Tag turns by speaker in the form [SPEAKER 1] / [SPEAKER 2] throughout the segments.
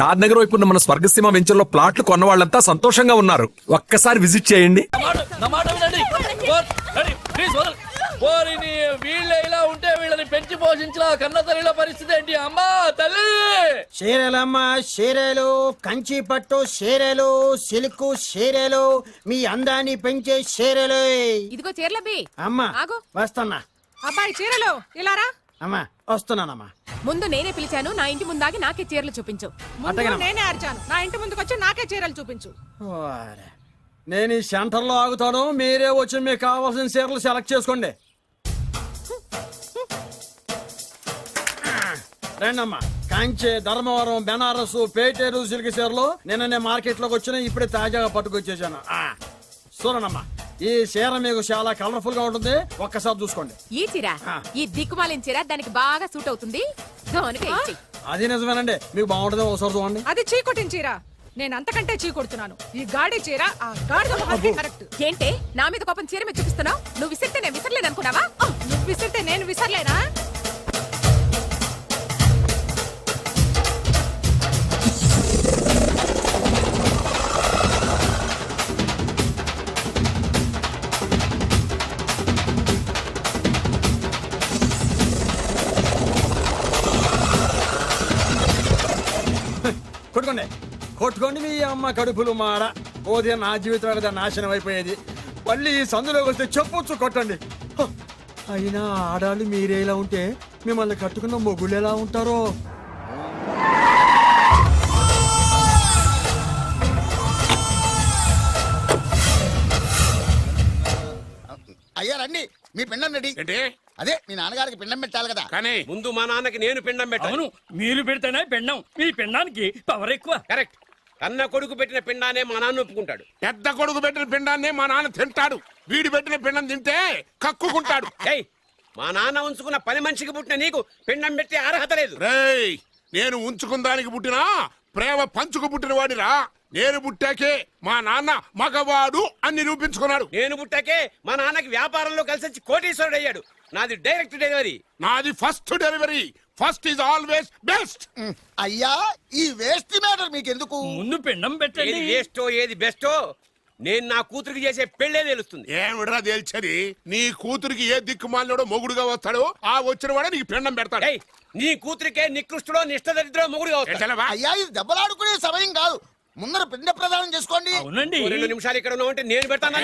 [SPEAKER 1] షాద్ నగర్ వైపు ఉన్న మన స్వర్గసీమ వెంచర్ లో ప్లాట్లు కొన్న వాళ్ళంతా సంతోషంగా ఉన్నారు. ఒక్కసారి విజిట్ చేయండి.
[SPEAKER 2] వీళ్ళ ఇలా ఉంటే వీళ్ళని పెంచి పోషించిన కన్న తల్లిల పరిస్థితి ఏంటి అమ్మా తల్లి?
[SPEAKER 3] చీరలమ్మ చీరలు, కంచి పట్టు చీరలు, సిల్క్ చీరలు, మీ అందాన్ని పెంచే చీరలు.
[SPEAKER 4] ఇదిగో చీరలబ్బి.
[SPEAKER 3] అమ్మా
[SPEAKER 4] ఆగు.
[SPEAKER 3] వస్తున్నా.
[SPEAKER 4] అబ్బాయి చీరలు ఇలారా.
[SPEAKER 3] అమ్మా వస్తున్నానమ్మా.
[SPEAKER 4] ముందు నేనే పిలిచాను, నా ఇంటి ముందాగి నాకే చీరలు చూపించు.
[SPEAKER 5] నేనే అరిచాను, నా ఇంటి ముందుకు వచ్చి నాకే చీరలు చూపించు.
[SPEAKER 3] ఓరే. నేను ఈ సెంటర్ లో ఆగుతాను, మీరే వచ్చి మీకు కావాల్సిన చీరలు సెలెక్ట్ చేసుకోండి. రండమ్మా. కంచి, ధర్మవరం, బెనారస్, పేటేరు సిల్క్ చీరలు నిన్ననే మార్కెట్ లోకి వచ్చిన, ఇప్పుడే తాజాగా పట్టుకొచ్చేసాను. చూడండమ్మా, ఈ చీర మీకు చాలా కలర్ఫుల్ గా ఉంటుంది, ఒక్కసారి చూసుకోండి.
[SPEAKER 4] ఈ చీర, ఈ దిక్కుమాలిన చీర దానికి బాగా సూట్ అవుతుంది.
[SPEAKER 3] అది నిజమేనండి, మీకు బాగుంటుంది, ఒకసారి చూడండి.
[SPEAKER 5] అది చీకొట్టిన చీర, నేను అంతకంటే చీకొడుతున్నాను. ఈ గాడి చీర ఆ గాడిద మొహానికి కరెక్ట్.
[SPEAKER 4] ఏంటే నా మీద కోపం చీర మీద చూపిస్తున్నావు? నువ్వు విసిరితే నేను విసరలేను అనుకున్నావా?
[SPEAKER 5] నువ్వు విసిరితే నేను విసరలేనా?
[SPEAKER 3] కొట్టుకోండి కొట్టుకోండి, మీ అమ్మ కడుపులు మాడ. పోతే నా జీవితం కదా నాశనం అయిపోయేది. మళ్ళీ ఈ సందులోకి వస్తే చెప్పొచ్చు కొట్టండి. అయినా ఆడాళ్ళు మీరేలా ఉంటే మిమ్మల్ని కట్టుకున్న మొగుళ్ళు ఎలా ఉంటారో.
[SPEAKER 6] అయ్యా రండి, మీ పిండం రెడీ. అదే మీ నాన్నగారికి పిండం పెట్టాలి కదా.
[SPEAKER 7] కానీ ముందు మా నాన్నకి నేను పిండం పెట్టాను.
[SPEAKER 2] మీరు పెడితేనే పిండం, మీ పిండానికి పవర్ ఎక్కువ.
[SPEAKER 7] కరెక్ట్. కన్న కొడుకు పెట్టిన పిండానే మా నాన్న ఒప్పుకుంటాడు.
[SPEAKER 8] పెద్ద కొడుకు పెట్టిన పిండాన్నే మా నాన్న తింటాడు. వీడి పెట్టిన పిండం తింటే కక్కుకుంటాడు.
[SPEAKER 7] ఏయ్, మా నాన్న ఉంచుకున్న పని మనిషికి పుట్టిన నీకు పిండం పెట్టే అర్హత లేదు.
[SPEAKER 8] రేయ్, నేను ఉంచుకున్న దానికి పుట్టినా ప్రేమ పంచుకు పుట్టిన వాడిరా. నేను పుట్టాకే మా నాన్న మగవాడు అని నిరూపించుకున్నాడు.
[SPEAKER 7] నేను పుట్టాకే మా నాన్నకి వ్యాపారంలో కలిసి వచ్చి కోటీశ్వరుడు అయ్యాడు. నాది డైరెక్ట్ డెలివరీ.
[SPEAKER 8] నాది first delivery. First is always best.
[SPEAKER 6] అయ్యా, ఈ వేస్ట్ మ్యాటర్ మీకు ఎందుకు?
[SPEAKER 2] ముందు పిండం పెట్టండి.
[SPEAKER 7] ఏది వేస్టో ఏది బెస్టో నేను నా కూతురికి చేసే పెళ్లే తెలుస్తుంది.
[SPEAKER 8] ఏమిడ్రా తేల్చది? నీ కూతురికి ఏ దిక్కుమాలినోడో మొగుడుగా వస్తాడో ఆ వచ్చిన వాడే నీకు పిండం పెడతాడు.
[SPEAKER 7] ఏయ్, నీ కూతురికే నికృష్టుడో నిష్ఠదరిద్రో మొగుడుగా వస్తాడు.
[SPEAKER 6] అయ్యా, ఇది దెబ్బలాడుకునే సమయం కాదు, ముందర పిండ ప్రదానం చేసుకోండి.
[SPEAKER 2] అవునండి.
[SPEAKER 7] 2 నిమిషాలు ఇక్కడ ఉన్నావంటే నేను పెడతాను.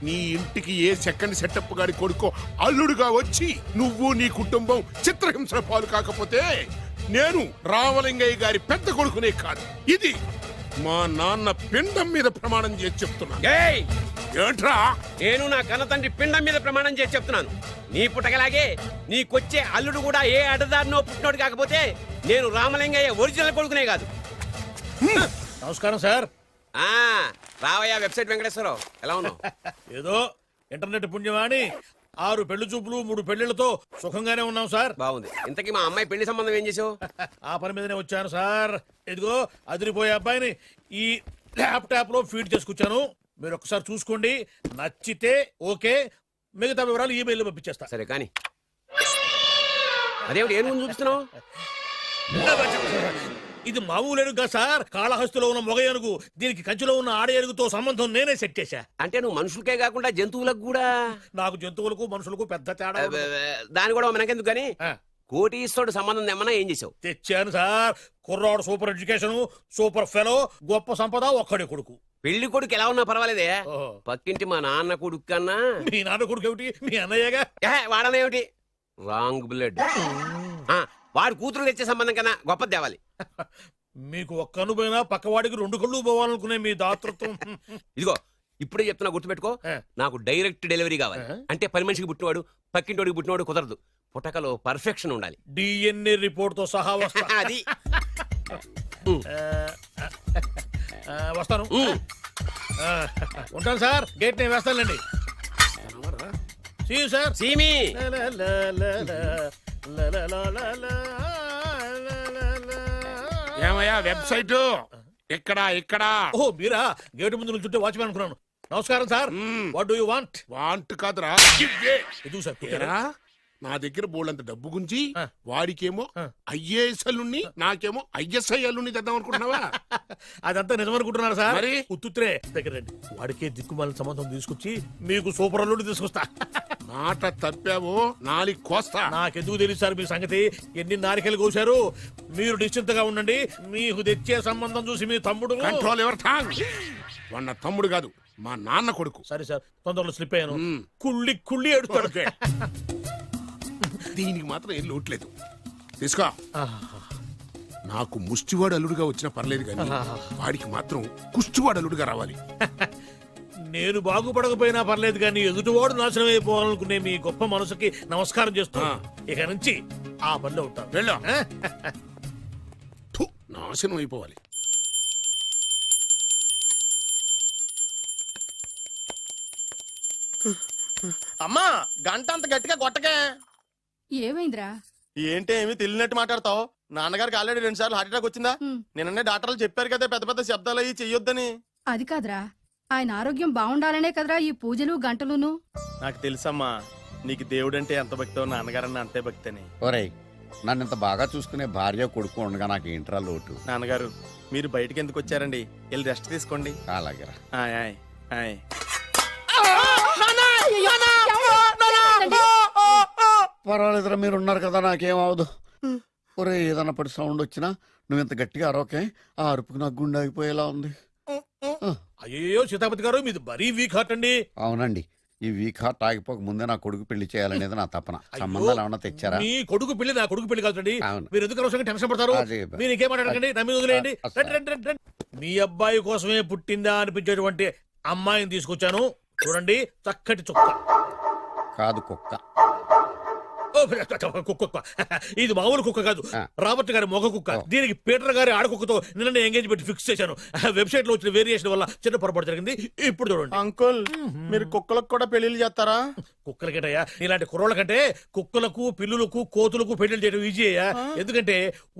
[SPEAKER 8] నీ ఇంటికి ఏ సెకండ్ సెటప్ గాడి కొడుకో అల్లుడుగా వచ్చి నువ్వు నీ కుటుంబం చిత్రహింసల పాలు కాకపోతే నేను రామలింగయ్య గారి పెద్ద కొడుకునే కాదు, ఇది మా నాన్న పిండం మీద ప్రమాణం చేసి చెప్తున్నాను. ఏంట్రా?
[SPEAKER 7] నేను నా కన్న తండ్రి పిండం మీద ప్రమాణం చేసి చెప్తున్నాను. నీ పుట్టకలాగే నీకొచ్చే అల్లుడు కూడా ఏ అడదారినో పుట్టినోడు కాకపోతే నేను రామలింగయ్య ఒరిజినల్ కొడుకునే కాదు.
[SPEAKER 9] నమస్కారం సార్.
[SPEAKER 7] రావయ్యా వెబ్సైట్ వెంకటేశ్వరరావు, ఎలా ఉన్నావు?
[SPEAKER 9] ఏదో ఇంటర్నెట్ పుణ్యమాని 6 పెళ్లి చూపులు 3 పెళ్లిళ్లతో సుఖంగానే ఉన్నాం సార్.
[SPEAKER 7] బాగుంది. ఇంతకీ మా అమ్మాయి పెళ్లి సంబంధం ఏం చేసావు?
[SPEAKER 9] ఆ పని మీదనే వచ్చాను సార్. ఇదిగో అదిరిపోయే అబ్బాయిని ఈ ల్యాప్టాప్ లో ఫీడ్ చేసుకొచ్చాను. మీరు ఒకసారి చూసుకోండి, నచ్చితే ఓకే, మిగతా వివరాలు ఈమెయిల్ పంపించేస్తా.
[SPEAKER 7] సరే కానీ అదేమిటి ఏం చూపిస్తున్నావు?
[SPEAKER 9] ఇది మామూలు ఏనుగు కాదు సార్, కాళహస్తిలో ఉన్న మొగ ఏనుగు. దీనికి కంచిలో ఉన్న ఆడ ఏనుగుతో సంబంధం నేనే సెట్ చేశా.
[SPEAKER 7] అంటే నువ్వు మనుషులకే కాకుండా జంతువులకు కూడా?
[SPEAKER 9] నాకు జంతువులకు మనుషులకు పెద్ద తేడా.
[SPEAKER 7] దాని కూడా మనకెందుకు కానీ కోటీశ్వరుడు సంబంధం ఏమన్నా ఏం చేసావు?
[SPEAKER 9] తెచ్చాను సార్. కుర్రాడు సూపర్ ఎడ్యుకేషన్, సూపర్ ఫెలో, గొప్ప సంపద, ఒక్కడే కొడుకు.
[SPEAKER 7] పెళ్లి కొడుకు ఎలా ఉన్నా పర్వాలేదే, పక్కింటి మా నాన్న కొడుకు కన్నా.
[SPEAKER 9] మీ నాన్న కొడుకు ఏమిటి? మీ అన్నయ్యగా.
[SPEAKER 7] వాడనేమిటి? Wrong blood. వాడు కూతురు తెచ్చే సంబంధం కన్నా గొప్పది తేవాలి.
[SPEAKER 9] మీకు ఒక్క కన్ను పోయినా పక్కవాడికి 2 కళ్ళు పోవాలనుకునే మీ దాతృత్వం.
[SPEAKER 7] ఇదిగో ఇప్పుడే చెప్తున్నా, గుర్తుపెట్టుకో. నాకు డైరెక్ట్ డెలివరీ కావాలి. అంటే పని మనిషికి పుట్టినవాడు పక్కింటోడికి పుట్టినవాడు కుదరదు. పుట్టకలో పర్ఫెక్షన్ ఉండాలి.
[SPEAKER 9] డిఎన్ఏ రిపోర్ట్ తో సహా వస్తా.
[SPEAKER 7] అది
[SPEAKER 9] వస్తాను. ఉంటాను సార్. గేట్ నేను వేస్తానులేండి. సార్
[SPEAKER 7] సీమి
[SPEAKER 8] ఏమయ్యా వెబ్సైట్ ఇక్కడ?
[SPEAKER 9] ఓ మీరా? గేటు ముందు నుంచుంటే వాచ్మెన్ అనుకున్నాను. నమస్కారం sir. What do you want?
[SPEAKER 8] Want కాదురా ఇవ్వే.
[SPEAKER 9] ఇది సార్
[SPEAKER 8] ఏరా, నా దగ్గర బోళ్ళంత డబ్బు గుంచి
[SPEAKER 9] ఆ.
[SPEAKER 8] వాడికేమో ఐఏఎస్ అల్లుణ్ణి నాకేమో ఐఎస్ఐ అల్లుణ్ణి తెద్దాం అనుకుంటున్నావా?
[SPEAKER 9] అదంతా నిజమనుకుంటున్నారు సార్.
[SPEAKER 8] మరి?
[SPEAKER 9] ఉత్తుత్రే దగ్గర రండి. వాడికే దిక్కుమాలిన సంబంధం తీసుకొచ్చి మీకు సూపర్ అల్లుడు తీసుకొస్తా.
[SPEAKER 8] మాట తప్పావో నాలికి కోస్తా.
[SPEAKER 9] నాకెందుకు తెలుసు సార్ మీ సంగతి? ఎన్ని నారికలు కోశారు. మీరు నిశ్చింతగా ఉండండి. మీకు తెచ్చే సంబంధం చూసి మీ తమ్ముడు.
[SPEAKER 8] కంట్రోల్ ఎవర్ థాంగ్. వాడు నా తమ్ముడు కాదు, మా నాన్న కొడుకు.
[SPEAKER 9] సరే సార్, తొందరలో స్లిప్ అయ్యాను.
[SPEAKER 8] మ్మ్.
[SPEAKER 9] కుళ్ళి కుళ్ళి ఎడుతాడు.
[SPEAKER 8] ఓకే. దీనికి మాత్రం ఏం లోట్లేదు. తీసుకో. నాకు ముష్టివాడు అల్లుడుగా వచ్చినా పర్లేదు కానీ వాడికి మాత్రం కుష్టివాడు అల్లుడుగా రావాలి.
[SPEAKER 9] నేను బాగుపడకపోయినా పర్లేదు కానీ ఎదుటివాడు నాశనం అయిపోవాలనుకునే మీ గొప్ప మనసుకి నమస్కారం చేస్తున్నా. ఇక నుంచి ఆ పనిలో ఉంటాను.
[SPEAKER 8] వెళ్ళు. థు, నాశనం అయిపోవాలి.
[SPEAKER 10] అమ్మా గంట అంత గట్టిగా కొట్టకే.
[SPEAKER 4] ఏమైందిరా?
[SPEAKER 10] ఏంటి ఏమి తెలియనట్టు మాట్లాడతావు? నాన్నగారికి ఆల్రెడీ 2 సార్లు హార్ట్ అటాక్ వచ్చిందా? నిన్ననే డాక్టర్లు చెప్పారు కదా పెద్ద పెద్ద శబ్దాలు అయ్యి చెయ్యొద్దని.
[SPEAKER 4] అది కాదురా, ఆయన ఆరోగ్యం బాగుండాలనే కదరా ఈ పూజలు గంటలును.
[SPEAKER 10] నాకు తెలుసమ్మా, నీకు దేవుడంటే ఎంత భక్తో నాన్నగారన్న అంతే భక్తి అని.
[SPEAKER 6] ఒరేయ్, నన్ను ఇంత బాగా చూసుకునే భార్య కొడుకు ఉండగా నాకు ఏంట్రా లోటు?
[SPEAKER 10] నాన్నగారు మీరు బయటికి ఎందుకు వచ్చారండి? వెళ్ళి రెస్ట్ తీసుకోండి.
[SPEAKER 6] అలాగే.
[SPEAKER 10] ఆయ్ ఆయ్ ఆయ్.
[SPEAKER 6] పర్వాలేదురా, మీరు ఉన్నారు కదా, నాకేం అవదు. ఒరే, ఏదన్నా పడి సౌండ్ వచ్చినా నువ్వు ఇంత గట్టిగా అరవకే. ఆ అరుపుకి నాకు గుండె ఆగిపోయేలా ఉంది.
[SPEAKER 9] అయ్యో సీతాపతి గారు, మీది మరీ వీక్ హార్ట్ అండి.
[SPEAKER 6] అవునండి, ఈ వీక్ హార్ట్ ఆగిపోక ముందే నా కొడుకు పెళ్లి చేయాలనేది నా తపన. సంబంధాలు ఏమన్నా తెచ్చారా?
[SPEAKER 9] మీ కొడుకు పెళ్లి నా కొడుకు పెళ్లి కాదండి.
[SPEAKER 6] అవును.
[SPEAKER 9] మీరు ఎందుకు అనవసరంగా టెన్షన్ పడతారు?
[SPEAKER 6] అదే.
[SPEAKER 9] మీరు ఇంకేం మాట్లాడకండి, నా మీద వదిలేయండి.
[SPEAKER 6] అసలు.
[SPEAKER 9] రండి, రండి, రండి, రండి. మీ అబ్బాయి కోసమే పుట్టిందా అనిపించేటువంటి అమ్మాయిని తీసుకొచ్చాను. చూడండి, చక్కటి చుక్క.
[SPEAKER 6] కాదు, కుక్క.
[SPEAKER 9] ఓ, కుక్క. ఇది మామూలు కుక్క కాదు,
[SPEAKER 6] ఆ.
[SPEAKER 9] రాబర్ట్ గారి మొగ కుక్క. దీనికి పీటర్ గారి ఆడకుక్కతో నిన్న ఎంగేజ్మెంట్ ఫిక్స్ చేశాను. వెబ్సైట్ లో వచ్చిన వేరియేషన్ వల్ల చిన్న పొరపాటు జరిగింది. ఇప్పుడు చూడండి.
[SPEAKER 10] అంకుల్ మీరు కుక్కలకు కూడా పెళ్లిళ్ళు చేస్తారా?
[SPEAKER 9] కుక్కలకేటయ్యా, ఇలాంటి కుర్రోళ్ళ కంటే కుక్కలకు, పిల్లులకు, కోతులకు పెళ్లి చేయడం ఈజీ అయ్యా. ఎందుకంటే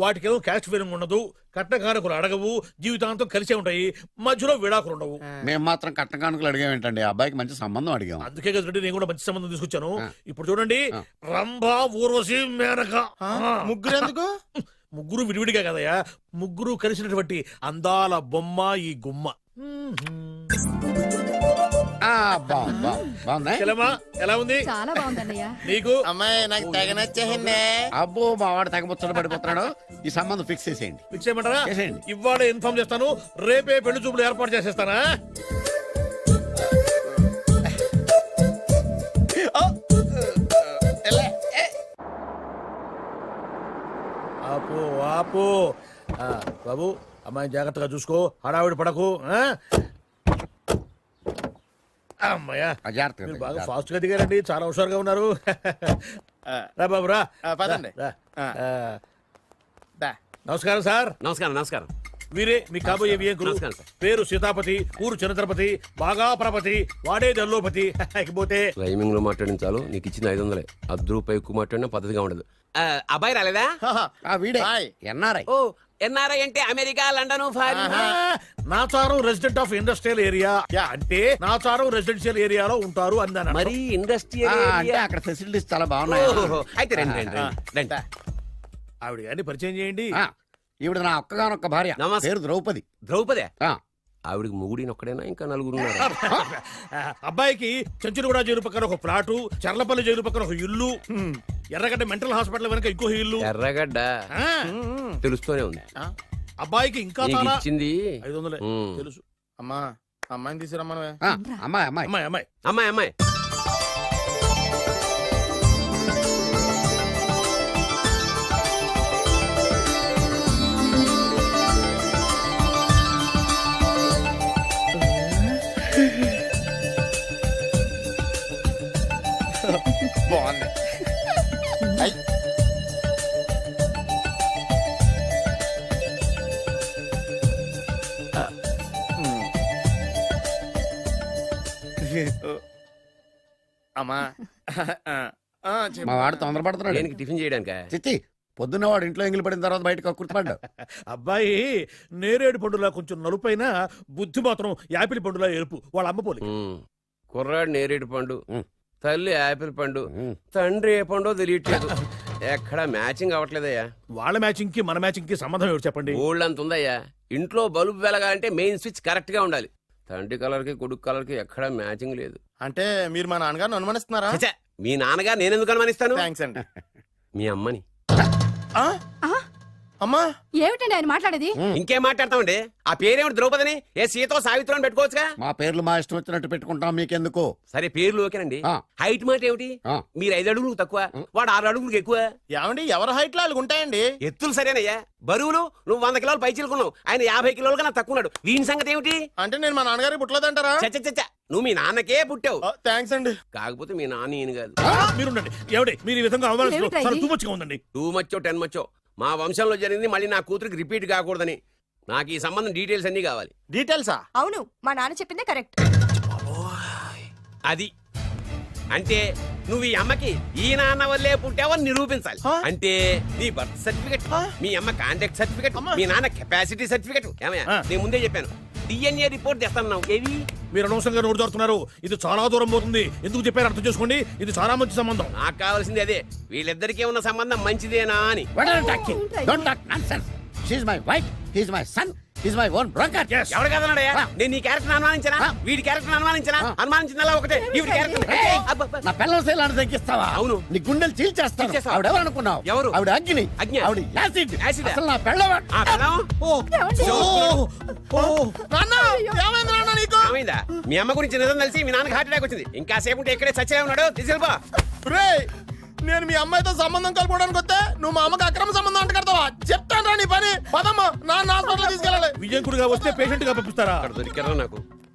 [SPEAKER 9] వాటికేమో క్యాస్ట్ ఫీలింగ్ ఉండదు, కట్నకానుకలు అడగవు, జీవితాంతం కలిసే ఉంటాయి, మధ్యలో విడాకులు ఉండవు.
[SPEAKER 6] మేము మాత్రం కట్న కానుకలు అడిగాం ఏంటండి? అబ్బాయికి మంచి సంబంధం అడిగాం.
[SPEAKER 9] అందుకే కదండి నేను కూడా మంచి సంబంధం తీసుకొచ్చాను. ఇప్పుడు చూడండి, రంభా, ఊర్వశి, మేనక.
[SPEAKER 10] ముగ్గురు ఎందుకు?
[SPEAKER 9] ముగ్గురు విడివిడిగా కదయ్యా, ముగ్గురు కలిసినటువంటి అందాల బొమ్మ ఈ గుమ్మ.
[SPEAKER 6] బాగుందా?
[SPEAKER 9] చెల్లెమ్మా, ఎలా ఉంది?
[SPEAKER 4] చాలా బాగుందన్నయ్య.
[SPEAKER 9] నీకు?
[SPEAKER 10] అమ్మాయి నాకు తెగ నచ్చేసిందే.
[SPEAKER 6] అబ్బో, మా వాడు తెగబుచ్చట పడిపోతున్నాడు. ఈ సంబంధం ఫిక్స్ చేసేయండి.
[SPEAKER 9] ఫిక్స్ చేయమంటారా?
[SPEAKER 6] చేసేయండి.
[SPEAKER 9] ఇవాళ ఇన్ఫార్మ్ చేస్తాను, రేపే పెళ్లి చూపులు ఏర్పాటు చేసేస్తానా? ఆపు ఆపు. బాబు, అమ్మాయిని జాగ్రత్తగా చూసుకో, హడావిడి పడకు. అమ్మాయ్యా,
[SPEAKER 6] జాగ్రత్తగా
[SPEAKER 9] మీరు బాగా ఫాస్ట్ గా దిగారండి, చాలా హుషారుగా ఉన్నారు. రా బాబు, రా.
[SPEAKER 10] పదండి.
[SPEAKER 9] రా.
[SPEAKER 10] దా.
[SPEAKER 9] నమస్కారం సార్.
[SPEAKER 7] నమస్కారం. నమస్కారం.
[SPEAKER 9] వీరే మీ కాబోయే వియంకులు.
[SPEAKER 7] నమస్కారం సార్.
[SPEAKER 9] పేరు సీతాపతి, ఊరు చంద్రపతి, బాగా ప్రపతి, వాడే దల్లోపతి. ఇకపోతే
[SPEAKER 11] రైమింగ్ లో మాట్లాడించాలు, నీకు ఇచ్చిన 500. 10 రూపాయలు ఎక్కువ మాట్లాడినా పద్ధతిగా ఉండదు.
[SPEAKER 7] అబ్బాయి రాలేదా?
[SPEAKER 6] వీడే
[SPEAKER 10] హాయ్.
[SPEAKER 6] ఎన్ఆర్ఐ.
[SPEAKER 7] ఓ, ఎన్ఆర్ఐ అంటే America, London, foreign.
[SPEAKER 9] Nacharam resident of industrial area అంటే నాచారం రెసిడెన్షియల్ ఏరియాలో ఉంటారు అందాను.
[SPEAKER 7] మరి ఇండస్ట్రియల్
[SPEAKER 6] అంటే అక్కడ ఫెసిలిటీస్ చాలా బాగున్నాయి.
[SPEAKER 7] అయితే రండి, రండి, రండి, రండి.
[SPEAKER 9] ఆవిడ గారిని పరిచయం చేయండి.
[SPEAKER 6] ఈవిడ నా ఒక్కగానొక్క భార్య.
[SPEAKER 7] నమస్తే.
[SPEAKER 6] పేరు ద్రౌపది.
[SPEAKER 7] ద్రౌపదే?
[SPEAKER 6] ఆ,
[SPEAKER 11] ఆవిడికి ముగుడిని ఒక్కడైనా ఇంకా 4 ఉన్నారు.
[SPEAKER 9] అబ్బాయికి చెంచులగూడ జైలు పక్కన ఒక ప్లాటు, చర్లపల్లి జైలు పక్కన ఒక ఇల్లు, ఎర్రగడ్డ మెంటల్ హాస్పిటల్ వెనక ఇంకో ఇల్లు.
[SPEAKER 11] ఎర్రగడ్డ
[SPEAKER 9] ఆ,
[SPEAKER 11] తెలుస్తూనే ఉంది.
[SPEAKER 9] అబ్బాయికి ఇంకా
[SPEAKER 11] నీకు
[SPEAKER 9] చాలా
[SPEAKER 11] ఇచ్చింది
[SPEAKER 9] 500
[SPEAKER 11] ఉమ్.
[SPEAKER 9] తెలుసు.
[SPEAKER 10] అమ్మా అమ్మాయిని తీసుకురమ్మనవే.
[SPEAKER 6] అమ్మాయి అమ్మాయి.
[SPEAKER 9] అమ్మాయి అమ్మాయి
[SPEAKER 7] అమ్మాయి, అమ్మాయి.
[SPEAKER 10] బాగుంది. అమ్మా
[SPEAKER 6] మా వాడు తొందరపడుతున్నాడు.
[SPEAKER 11] దేనికి టిఫిన్ చేయడానిక?
[SPEAKER 6] చిచ్చి, పొద్దున్న వాడు ఇంట్లో ఎంగిలి పడిన తర్వాత బయటకు కుర్తుపడ్డావు.
[SPEAKER 9] అబ్బాయి నేరేడు పండులా కొంచెం నలుపైన బుద్ధి మాత్రం యాపిల్ పండులా ఎరుపు. వాళ్ళ అమ్మ పోలి.
[SPEAKER 11] కుర్రాడు నేరేడు పండు, తల్లి యాపిల్ పండు, తండ్రి ఏ పండో తెలియట్లేదు. ఎక్కడ మ్యాచింగ్ అవ్వట్లేదయ్యా.
[SPEAKER 9] వాళ్ళ మ్యాచింగ్ కి మన మ్యాచింగ్ కి సంబంధం ఏమిటి చెప్పండి?
[SPEAKER 11] ఊళ్ళంత ఉందయ్యా. ఇంట్లో బల్బు వెలగాలంటే మెయిన్ స్విచ్ కరెక్ట్ గా ఉండాలి. తండ్రి కలర్ కి కొడుకు కలర్ కి ఎక్కడ మ్యాచింగ్ లేదు.
[SPEAKER 10] అంటే మీరు మా నాన్నగారిని అనుమానిస్తున్నారా?
[SPEAKER 11] ఛ, మీ నాన్నగా నేనెందుకు అనుమానిస్తాను?
[SPEAKER 10] థ్యాంక్స్ అండి.
[SPEAKER 11] మీ అమ్మని.
[SPEAKER 10] ఆ? అమ్మా
[SPEAKER 4] ఏమిటండి ఆయన మాట్లాడేది?
[SPEAKER 11] ఇంకేం మాట్లాడతామండి? ఆ పేరేమిటి ద్రౌపదిని? ఏ సీతో సావిత్రం పెట్టుకోవచ్చుగా.
[SPEAKER 6] మా పేర్లు మా ఇష్టం వచ్చినట్టు పెట్టుకుంటాం, మీకెందుకు?
[SPEAKER 11] సరే పేర్లు ఓకేనండి.
[SPEAKER 6] ఆ.
[SPEAKER 11] హైట్ మాట ఏమిటి?
[SPEAKER 6] ఆ.
[SPEAKER 11] మీరు 5 అడుగులు తక్కువ, వాడు 6 అడుగులకు ఎక్కువ.
[SPEAKER 10] ఏమండి ఎవరి హైట్ లో వాళ్ళకి ఉంటాయండి.
[SPEAKER 11] ఎత్తులు సరేనయ్యా. బరువులు నువ్వు 100 కిలోలు పై చిలుకున్నావు, ఆయన 50 కిలోలు కన్నా తక్కువ ఉన్నాడు. వీని సంగతి ఏమిటి?
[SPEAKER 10] అంటే నేను మా నాన్నగారికి పుట్టలేదంటారా?
[SPEAKER 11] చచ్చ నువ్వు మీ నాన్నకే పుట్టావు.
[SPEAKER 10] థ్యాంక్స్ అండి.
[SPEAKER 11] కాకపోతే మీ నాన్న ఈయన కాదు.
[SPEAKER 9] మీరుండండి. ఎవడే మీరు ఈ విధంగా అవమానిస్తున్నారు?
[SPEAKER 4] ఏమిటా
[SPEAKER 9] చాలా
[SPEAKER 4] ఇది?
[SPEAKER 9] too much గా ఉందండి.
[SPEAKER 11] 2 మచ్చో 10 మచ్చో మా వంశంలో జరిగింది మళ్ళీ నా కూతురికి రిపీట్ కాకూడదని నాకు ఈ సంబంధం డీటెయిల్స్ అన్ని కావాలి.
[SPEAKER 10] డీటెయిల్సా?
[SPEAKER 5] అవును, మా నాన్న చెప్పిందే కరెక్ట్.
[SPEAKER 11] అది అంటే నువ్వు ఈ అమ్మకి ఈ నాన్న వల్లే పుట్టావని నిరూపించాలి. అంటే నీ బర్త్ సర్టిఫికెట్, మీ అమ్మ కాంటాక్ట్ సర్టిఫికెట్, మీ నాన్న కెపాసిటీ సర్టిఫికెట్. ఏమయ్యా నేను ముందే చెప్పాను DNA రిపోర్ట్ తెస్తాను. ఏవి
[SPEAKER 9] మీరు అనవసరంగా నోరు జారుతున్నారు. ఇది చాలా దూరం పోతుంది. ఎందుకు చెప్పారు అర్థం చేసుకోండి. ఇది చాలా మంచి సంబంధం.
[SPEAKER 11] నాకు కావాల్సింది అదే, వీళ్ళిద్దరికీ ఉన్న సంబంధం మంచిదేనా అని.
[SPEAKER 6] What are you talking? Don't talk nonsense. She's my wife, he's my son, he's my own broker.
[SPEAKER 9] Yes.
[SPEAKER 11] ఎవరు కదన్నాడయ్యా? నేను నీ క్యారెక్టర్ అనుమానించనా? వీడి క్యారెక్టర్ అనుమానించనా? అనుమానించిందల్లా ఒకటే, వీడి క్యారెక్టర్.
[SPEAKER 6] నా పిల్లల శైలాన్ని తగ్గిస్తావా?
[SPEAKER 11] అవును.
[SPEAKER 6] నీ గుండెలు చీల్చేస్తాను.
[SPEAKER 11] చీల్చేస్తావా?
[SPEAKER 6] ఆవిడ ఎవరు అనుకున్నావు?
[SPEAKER 11] ఎవరు?
[SPEAKER 6] ఆవిడ అగ్ని.
[SPEAKER 11] అగ్ని?
[SPEAKER 6] ఆవిడ యాసిడ్.
[SPEAKER 11] యాసిడా?
[SPEAKER 6] అసలు నా పిల్లవా?
[SPEAKER 11] ఆ పిల్లం?
[SPEAKER 10] నాన్న ఏమైంది నాన్న నీకు?
[SPEAKER 11] ఏమైందా? మీ అమ్మ గురించి నిజం తెలిసి మీ నాన్నకి హార్ట్ అటాక్ వచ్చింది. ఇంకా సేపు ఉంటే ఇక్కడే చచ్చే ఉన్నాడు. తీసుకెళ్ళిపో.
[SPEAKER 10] రేయ్, నేను మీ అమ్మాయితో సంబంధం కలుపుకోవడానికి వస్తే నువ్వు మా అమ్మకి అక్రమ సంబంధం అంట కడతావా? చెప్తాను రా నీ పని. పదమ్మా, నాన్న హాస్పిటల్ తీసుకెళ్ళాలి.
[SPEAKER 9] విజయకుడిగా వస్తే పేషెంట్ గా పంపిస్తారా?
[SPEAKER 11] అక్కడ దొరికారా నాకు?